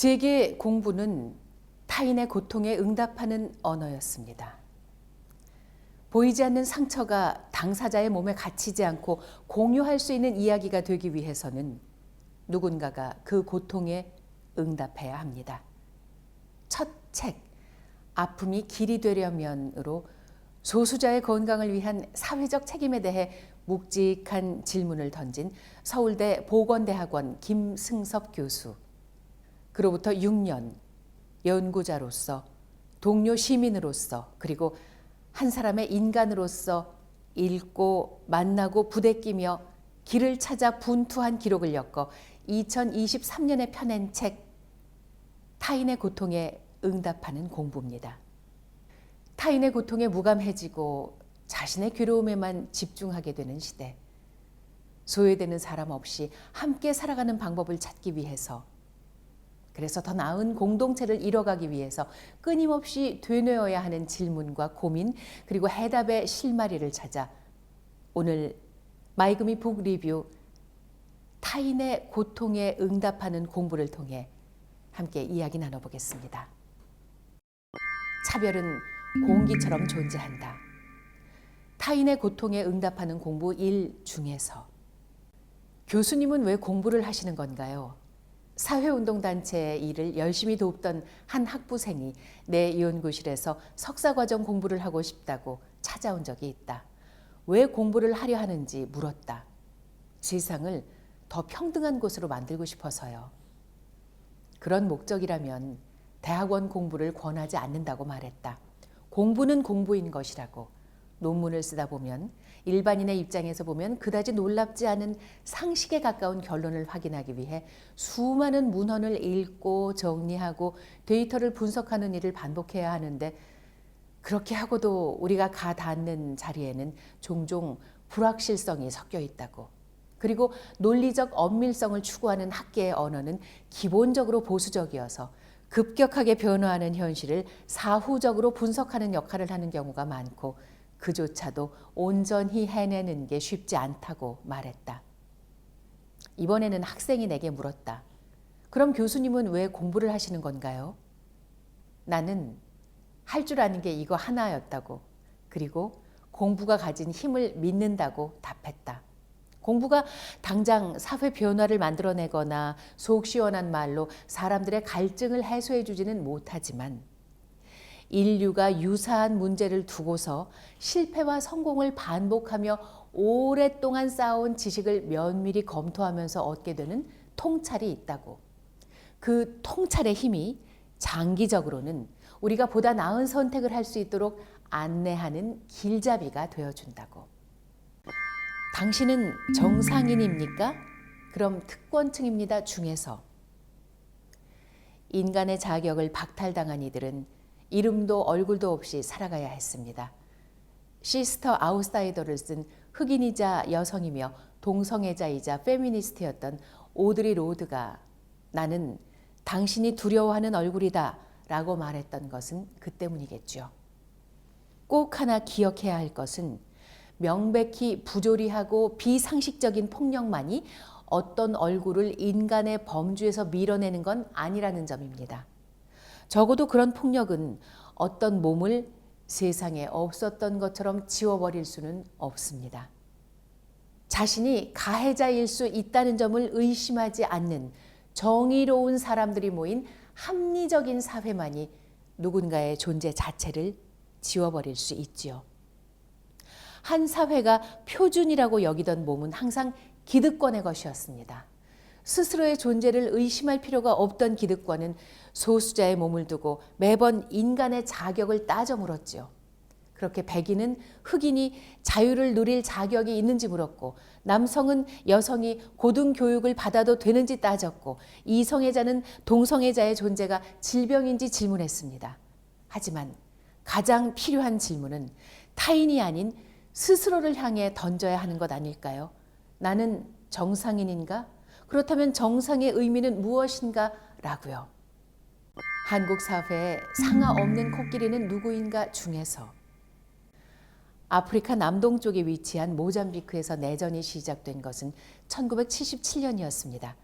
제게 공부는 타인의 고통에 응답하는 언어였습니다. 보이지 않는 상처가 당사자의 몸에 갇히지 않고 공유할 수 있는 이야기가 되기 위해서는 누군가가 그 고통에 응답해야 합니다. 첫 책, 아픔이 길이 되려면으로 소수자의 건강을 위한 사회적 책임에 대해 묵직한 질문을 던진 서울대 보건대학원 김승섭 교수. 그로부터 6년 연구자로서, 동료 시민으로서, 그리고 한 사람의 인간으로서 읽고 만나고 부대끼며 길을 찾아 분투한 기록을 엮어 2023년에 펴낸 책 타인의 고통에 응답하는 공부입니다. 타인의 고통에 무감해지고 자신의 괴로움에만 집중하게 되는 시대. 소외되는 사람 없이 함께 살아가는 방법을 찾기 위해서, 그래서 더 나은 공동체를 이뤄가기 위해서 끊임없이 되뇌어야 하는 질문과 고민, 그리고 해답의 실마리를 찾아 오늘 마이그미 북 리뷰 타인의 고통에 응답하는 공부를 통해 함께 이야기 나눠보겠습니다. 차별은 공기처럼 존재한다. 타인의 고통에 응답하는 공부 1 중에서 교수님은 왜 공부를 하시는 건가요? 사회운동단체의 일을 열심히 돕던 한 학부생이 내 연구실에서 석사과정 공부를 하고 싶다고 찾아온 적이 있다. 왜 공부를 하려 하는지 물었다. 세상을 더 평등한 곳으로 만들고 싶어서요. 그런 목적이라면 대학원 공부를 권하지 않는다고 말했다. 공부는 공부인 것이라고. 논문을 쓰다 보면 일반인의 입장에서 보면 그다지 놀랍지 않은 상식에 가까운 결론을 확인하기 위해 수많은 문헌을 읽고 정리하고 데이터를 분석하는 일을 반복해야 하는데, 그렇게 하고도 우리가 가 닿는 자리에는 종종 불확실성이 섞여 있다고. 그리고 논리적 엄밀성을 추구하는 학계의 언어는 기본적으로 보수적이어서 급격하게 변화하는 현실을 사후적으로 분석하는 역할을 하는 경우가 많고, 그조차도 온전히 해내는 게 쉽지 않다고 말했다. 이번에는 학생이 내게 물었다. 그럼 교수님은 왜 공부를 하시는 건가요? 나는 할 줄 아는 게 이거 하나였다고. 그리고 공부가 가진 힘을 믿는다고 답했다. 공부가 당장 사회 변화를 만들어내거나 속 시원한 말로 사람들의 갈증을 해소해 주지는 못하지만, 인류가 유사한 문제를 두고서 실패와 성공을 반복하며 오랫동안 쌓아온 지식을 면밀히 검토하면서 얻게 되는 통찰이 있다고. 그 통찰의 힘이 장기적으로는 우리가 보다 나은 선택을 할 수 있도록 안내하는 길잡이가 되어준다고. 당신은 정상인입니까? 그럼 특권층입니다 중에서. 인간의 자격을 박탈당한 이들은 이름도 얼굴도 없이 살아가야 했습니다. 시스터 아웃사이더를 쓴 흑인이자 여성이며 동성애자이자 페미니스트였던 오드리 로드가 나는 당신이 두려워하는 얼굴이다 라고 말했던 것은 그 때문이겠죠. 꼭 하나 기억해야 할 것은 명백히 부조리하고 비상식적인 폭력만이 어떤 얼굴을 인간의 범주에서 밀어내는 건 아니라는 점입니다. 적어도 그런 폭력은 어떤 몸을 세상에 없었던 것처럼 지워버릴 수는 없습니다. 자신이 가해자일 수 있다는 점을 의심하지 않는 정의로운 사람들이 모인 합리적인 사회만이 누군가의 존재 자체를 지워버릴 수 있지요. 한 사회가 표준이라고 여기던 몸은 항상 기득권의 것이었습니다. 스스로의 존재를 의심할 필요가 없던 기득권은 소수자의 몸을 두고 매번 인간의 자격을 따져 물었지요. 그렇게 백인은 흑인이 자유를 누릴 자격이 있는지 물었고, 남성은 여성이 고등교육을 받아도 되는지 따졌고, 이성애자는 동성애자의 존재가 질병인지 질문했습니다. 하지만 가장 필요한 질문은 타인이 아닌 스스로를 향해 던져야 하는 것 아닐까요? 나는 정상인인가? 그렇다면 정상의 의미는 무엇인가? 라고요. 한국 사회의 상하 없는 코끼리는 누구인가 중에서 아프리카 남동쪽에 위치한 모잠비크에서 내전이 시작된 것은 1977년이었습니다.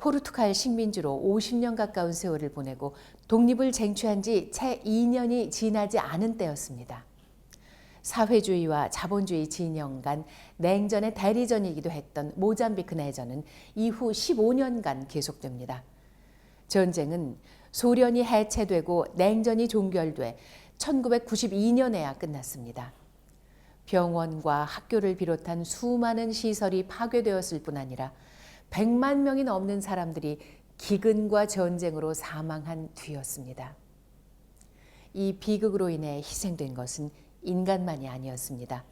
포르투갈 식민지로 50년 가까운 세월을 보내고 독립을 쟁취한 지 채 2년이 지나지 않은 때였습니다. 사회주의와 자본주의 진영 간 냉전의 대리전이기도 했던 모잠비크 내전은 이후 15년간 계속됩니다. 전쟁은 소련이 해체되고 냉전이 종결돼 1992년에야 끝났습니다. 병원과 학교를 비롯한 수많은 시설이 파괴되었을 뿐 아니라 100만 명이 넘는 사람들이 기근과 전쟁으로 사망한 뒤였습니다. 이 비극으로 인해 희생된 것은 인간만이 아니었습니다.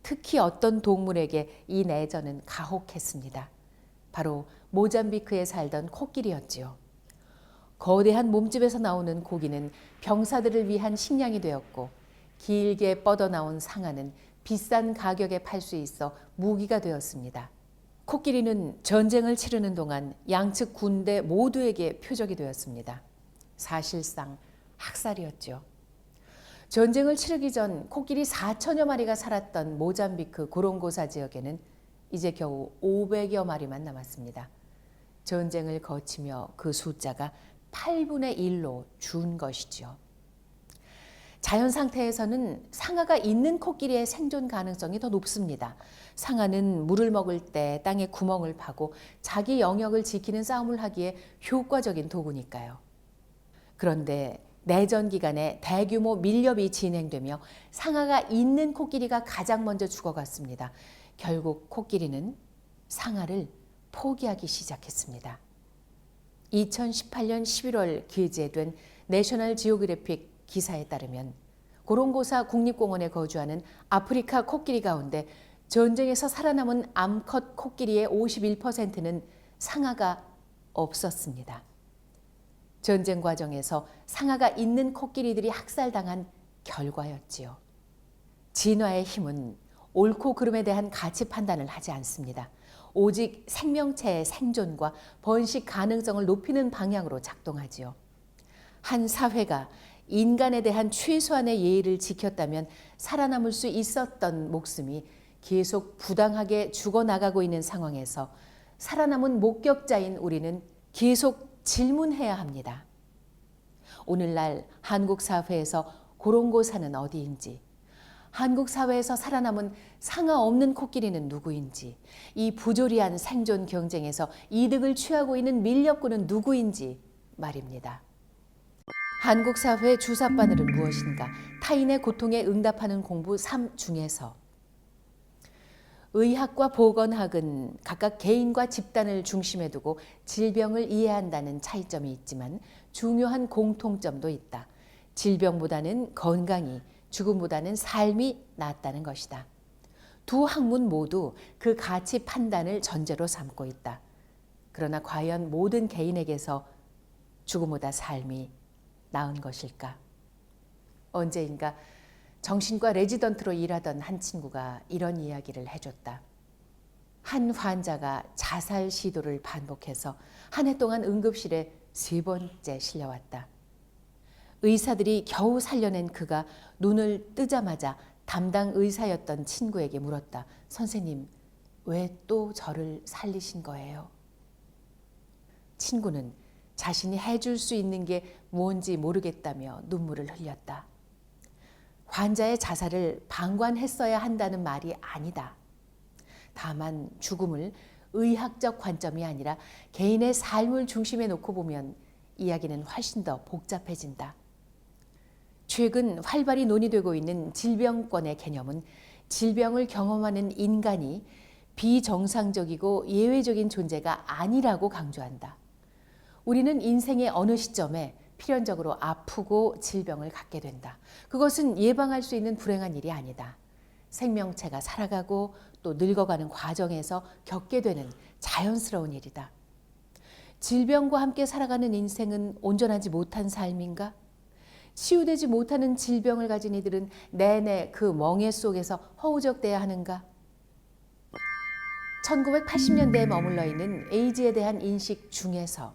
특히 어떤 동물에게 이 내전은 가혹했습니다. 바로 모잠비크에 살던 코끼리였지요. 거대한 몸집에서 나오는 고기는 병사들을 위한 식량이 되었고 길게 뻗어나온 상아는 비싼 가격에 팔 수 있어 무기가 되었습니다. 코끼리는 전쟁을 치르는 동안 양측 군대 모두에게 표적이 되었습니다. 사실상 학살이었죠. 전쟁을 치르기 전 코끼리 4천여 마리가 살았던 모잠비크 고롱고사 지역에는 이제 겨우 500여 마리만 남았습니다. 전쟁을 거치며 그 숫자가 8분의 1로 준 것이죠. 자연 상태에서는 상아가 있는 코끼리의 생존 가능성이 더 높습니다. 상아는 물을 먹을 때 땅에 구멍을 파고 자기 영역을 지키는 싸움을 하기에 효과적인 도구니까요. 그런데 내전 기간에 대규모 밀렵이 진행되며 상아가 있는 코끼리가 가장 먼저 죽어갔습니다. 결국 코끼리는 상아를 포기하기 시작했습니다. 2018년 11월 기재된 내셔널 지오그래픽 기사에 따르면 고롱고사 국립공원에 거주하는 아프리카 코끼리 가운데 전쟁에서 살아남은 암컷 코끼리의 51%는 상아가 없었습니다. 전쟁 과정에서 상아가 있는 코끼리들이 학살당한 결과였지요. 진화의 힘은 옳고 그름에 대한 가치 판단을 하지 않습니다. 오직 생명체의 생존과 번식 가능성을 높이는 방향으로 작동하지요. 한 사회가 인간에 대한 최소한의 예의를 지켰다면 살아남을 수 있었던 목숨이 계속 부당하게 죽어나가고 있는 상황에서 살아남은 목격자인 우리는 계속 질문해야 합니다. 오늘날 한국 사회에서 고롱고사는 어디인지, 한국 사회에서 살아남은 상아 없는 코끼리는 누구인지, 이 부조리한 생존 경쟁에서 이득을 취하고 있는 밀렵꾼은 누구인지 말입니다. 한국 사회의 주사바늘은 무엇인가? 타인의 고통에 응답하는 공부 3 중에서 의학과 보건학은 각각 개인과 집단을 중심에 두고 질병을 이해한다는 차이점이 있지만 중요한 공통점도 있다. 질병보다는 건강이, 죽음보다는 삶이 낫다는 것이다. 두 학문 모두 그 가치 판단을 전제로 삼고 있다. 그러나 과연 모든 개인에게서 죽음보다 삶이 나은 것일까? 언제인가 정신과 레지던트로 일하던 한 친구가 이런 이야기를 해줬다. 한 환자가 자살 시도를 반복해서 한 해 동안 응급실에 3번째 실려왔다. 의사들이 겨우 살려낸 그가 눈을 뜨자마자 담당 의사였던 친구에게 물었다. 선생님, 왜 또 저를 살리신 거예요? 친구는 자신이 해줄 수 있는 게 뭔지 모르겠다며 눈물을 흘렸다. 환자의 자살을 방관했어야 한다는 말이 아니다. 다만 죽음을 의학적 관점이 아니라 개인의 삶을 중심에 놓고 보면 이야기는 훨씬 더 복잡해진다. 최근 활발히 논의되고 있는 질병권의 개념은 질병을 경험하는 인간이 비정상적이고 예외적인 존재가 아니라고 강조한다. 우리는 인생의 어느 시점에 필연적으로 아프고 질병을 갖게 된다. 그것은 예방할 수 있는 불행한 일이 아니다. 생명체가 살아가고 또 늙어가는 과정에서 겪게 되는 자연스러운 일이다. 질병과 함께 살아가는 인생은 온전하지 못한 삶인가? 치유되지 못하는 질병을 가진 이들은 내내 그 멍에 속에서 허우적대야 하는가? 1980년대에 머물러 있는 에이즈에 대한 인식 중에서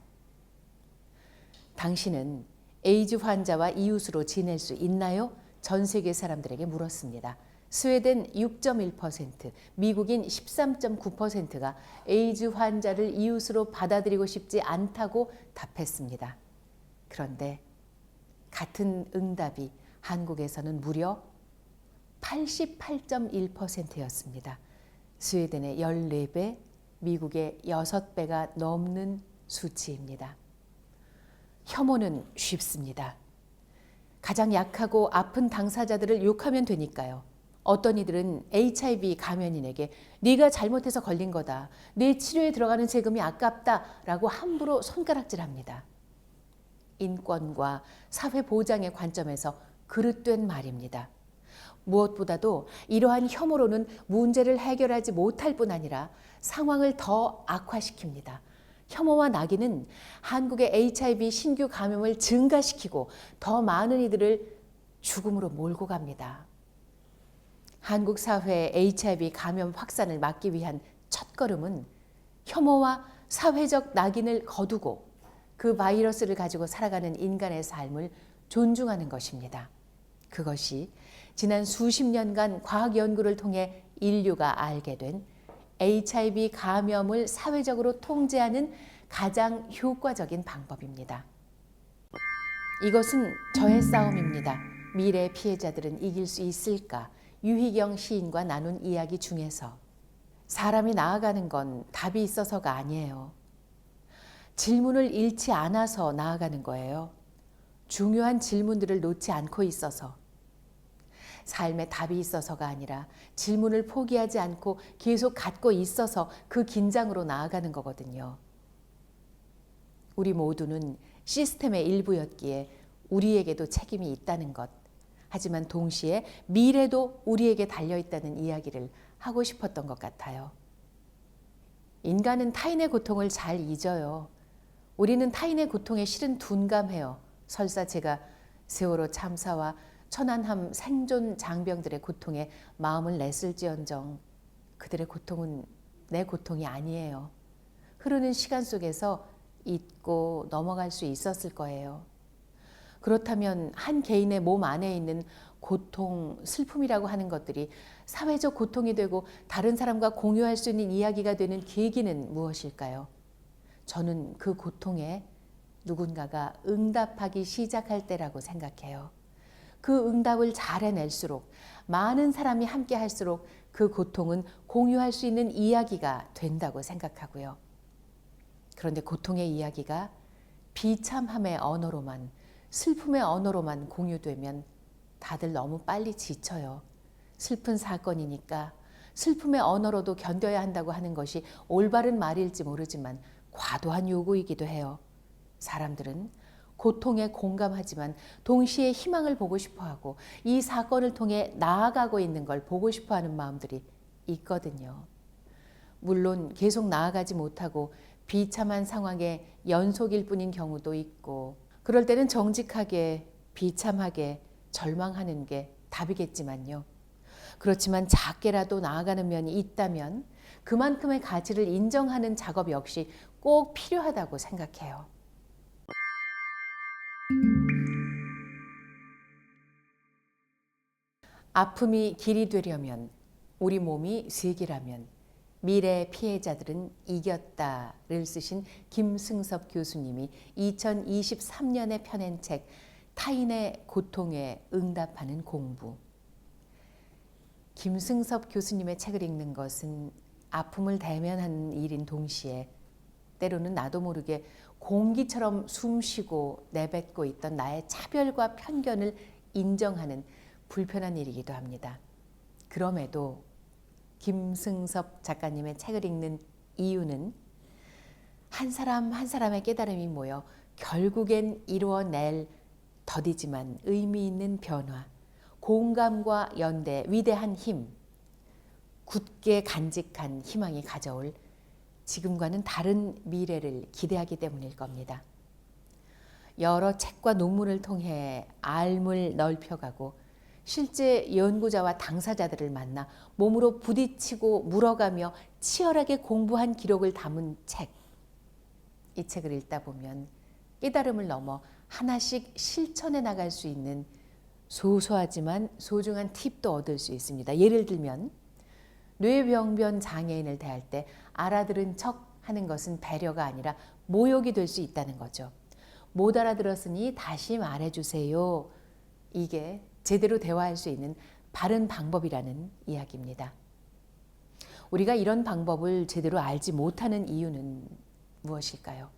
당신은 에이즈 환자와 이웃으로 지낼 수 있나요? 전 세계 사람들에게 물었습니다. 스웨덴 6.1%, 미국인 13.9%가 에이즈 환자를 이웃으로 받아들이고 싶지 않다고 답했습니다. 그런데 같은 응답이 한국에서는 무려 88.1%였습니다. 스웨덴의 14배, 미국의 6배가 넘는 수치입니다. 혐오는 쉽습니다. 가장 약하고 아픈 당사자들을 욕하면 되니까요. 어떤 이들은 HIV 감염인에게 네가 잘못해서 걸린 거다. 네 치료에 들어가는 세금이 아깝다 라고 함부로 손가락질합니다. 인권과 사회 보장의 관점에서 그릇된 말입니다. 무엇보다도 이러한 혐오로는 문제를 해결하지 못할 뿐 아니라 상황을 더 악화시킵니다. 혐오와 낙인은 한국의 HIV 신규 감염을 증가시키고 더 많은 이들을 죽음으로 몰고 갑니다. 한국 사회의 HIV 감염 확산을 막기 위한 첫걸음은 혐오와 사회적 낙인을 거두고 그 바이러스를 가지고 살아가는 인간의 삶을 존중하는 것입니다. 그것이 지난 수십 년간 과학 연구를 통해 인류가 알게 된 HIV 감염을 사회적으로 통제하는 가장 효과적인 방법입니다. 이것은 저의 싸움입니다. 미래 피해자들은 이길 수 있을까? 유희경 시인과 나눈 이야기 중에서 사람이 나아가는 건 답이 있어서가 아니에요. 질문을 잃지 않아서 나아가는 거예요. 중요한 질문들을 놓지 않고 있어서. 삶에 답이 있어서가 아니라 질문을 포기하지 않고 계속 갖고 있어서 그 긴장으로 나아가는 거거든요. 우리 모두는 시스템의 일부였기에 우리에게도 책임이 있다는 것. 하지만 동시에 미래도 우리에게 달려있다는 이야기를 하고 싶었던 것 같아요. 인간은 타인의 고통을 잘 잊어요. 우리는 타인의 고통에 실은 둔감해요. 설사 제가 세월호 참사와 천안함 생존 장병들의 고통에 마음을 냈을지언정 그들의 고통은 내 고통이 아니에요. 흐르는 시간 속에서 잊고 넘어갈 수 있었을 거예요. 그렇다면 한 개인의 몸 안에 있는 고통, 슬픔이라고 하는 것들이 사회적 고통이 되고 다른 사람과 공유할 수 있는 이야기가 되는 계기는 무엇일까요? 저는 그 고통에 누군가가 응답하기 시작할 때라고 생각해요. 그 응답을 잘 해낼수록 많은 사람이 함께 할수록 그 고통은 공유할 수 있는 이야기가 된다고 생각하고요. 그런데 고통의 이야기가 비참함의 언어로만, 슬픔의 언어로만 공유되면 다들 너무 빨리 지쳐요. 슬픈 사건이니까 슬픔의 언어로도 견뎌야 한다고 하는 것이 올바른 말일지 모르지만 과도한 요구이기도 해요. 사람들은 고통에 공감하지만 동시에 희망을 보고 싶어하고 이 사건을 통해 나아가고 있는 걸 보고 싶어하는 마음들이 있거든요. 물론 계속 나아가지 못하고 비참한 상황의 연속일 뿐인 경우도 있고 그럴 때는 정직하게 비참하게 절망하는 게 답이겠지만요. 그렇지만 작게라도 나아가는 면이 있다면 그만큼의 가치를 인정하는 작업 역시 꼭 필요하다고 생각해요. 아픔이 길이 되려면 우리 몸이 쇠기라면 미래 피해자들은 이겼다를 쓰신 김승섭 교수님이 2023년에 펴낸 책 타인의 고통에 응답하는 공부. 김승섭 교수님의 책을 읽는 것은 아픔을 대면하는 일인 동시에 때로는 나도 모르게 공기처럼 숨쉬고 내뱉고 있던 나의 차별과 편견을 인정하는 불편한 일이기도 합니다. 그럼에도 김승섭 작가님의 책을 읽는 이유는 한 사람 한 사람의 깨달음이 모여 결국엔 이루어낼 더디지만 의미 있는 변화, 공감과 연대, 위대한 힘, 굳게 간직한 희망이 가져올 지금과는 다른 미래를 기대하기 때문일 겁니다. 여러 책과 논문을 통해 알물 넓혀가고 실제 연구자와 당사자들을 만나 몸으로 부딪히고 물어가며 치열하게 공부한 기록을 담은 책. 이 책을 읽다 보면 깨달음을 넘어 하나씩 실천해 나갈 수 있는 소소하지만 소중한 팁도 얻을 수 있습니다. 예를 들면 뇌병변 장애인을 대할 때 알아들은 척 하는 것은 배려가 아니라 모욕이 될 수 있다는 거죠. 못 알아들었으니 다시 말해주세요. 이게 제대로 대화할 수 있는 바른 방법이라는 이야기입니다. 우리가 이런 방법을 제대로 알지 못하는 이유는 무엇일까요?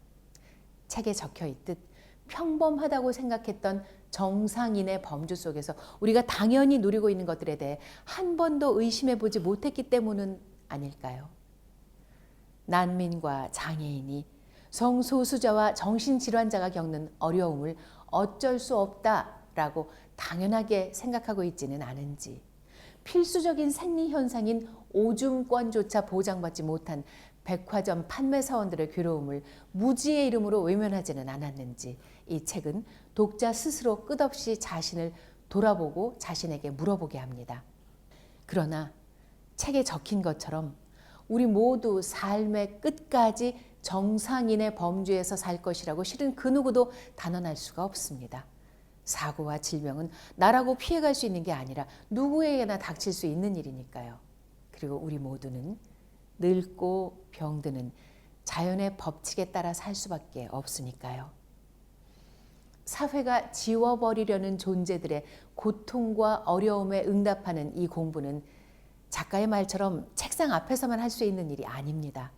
책에 적혀 있듯 평범하다고 생각했던 정상인의 범주 속에서 우리가 당연히 누리고 있는 것들에 대해 한 번도 의심해 보지 못했기 때문은 아닐까요? 난민과 장애인이 성소수자와 정신질환자가 겪는 어려움을 어쩔 수 없다라고 당연하게 생각하고 있지는 않은지, 필수적인 생리현상인 오줌권조차 보장받지 못한 백화점 판매사원들의 괴로움을 무지의 이름으로 외면하지는 않았는지, 이 책은 독자 스스로 끝없이 자신을 돌아보고 자신에게 물어보게 합니다. 그러나 책에 적힌 것처럼 우리 모두 삶의 끝까지 정상인의 범주에서 살 것이라고 실은 그 누구도 단언할 수가 없습니다. 사고와 질병은 나라고 피해갈 수 있는 게 아니라 누구에게나 닥칠 수 있는 일이니까요. 그리고 우리 모두는 늙고 병드는 자연의 법칙에 따라 살 수밖에 없으니까요. 사회가 지워버리려는 존재들의 고통과 어려움에 응답하는 이 공부는 작가의 말처럼 책상 앞에서만 할 수 있는 일이 아닙니다.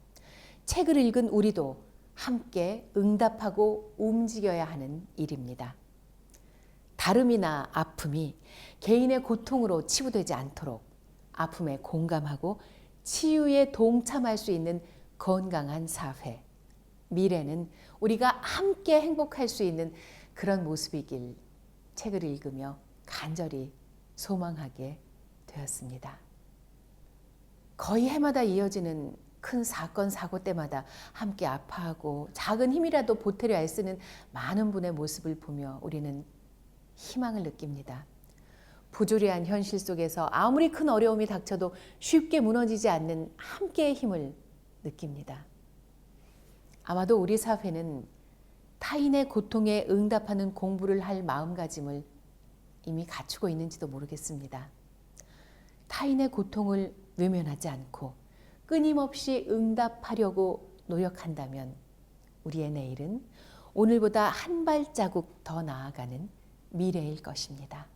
책을 읽은 우리도 함께 응답하고 움직여야 하는 일입니다. 다름이나 아픔이 개인의 고통으로 치부되지 않도록 아픔에 공감하고 치유에 동참할 수 있는 건강한 사회. 미래는 우리가 함께 행복할 수 있는 그런 모습이길 책을 읽으며 간절히 소망하게 되었습니다. 거의 해마다 이어지는 큰 사건, 사고 때마다 함께 아파하고 작은 힘이라도 보태려 애쓰는 많은 분의 모습을 보며 우리는 희망을 느낍니다. 부조리한 현실 속에서 아무리 큰 어려움이 닥쳐도 쉽게 무너지지 않는 함께의 힘을 느낍니다. 아마도 우리 사회는 타인의 고통에 응답하는 공부를 할 마음가짐을 이미 갖추고 있는지도 모르겠습니다. 타인의 고통을 외면하지 않고 끊임없이 응답하려고 노력한다면 우리의 내일은 오늘보다 한 발자국 더 나아가는 미래일 것입니다.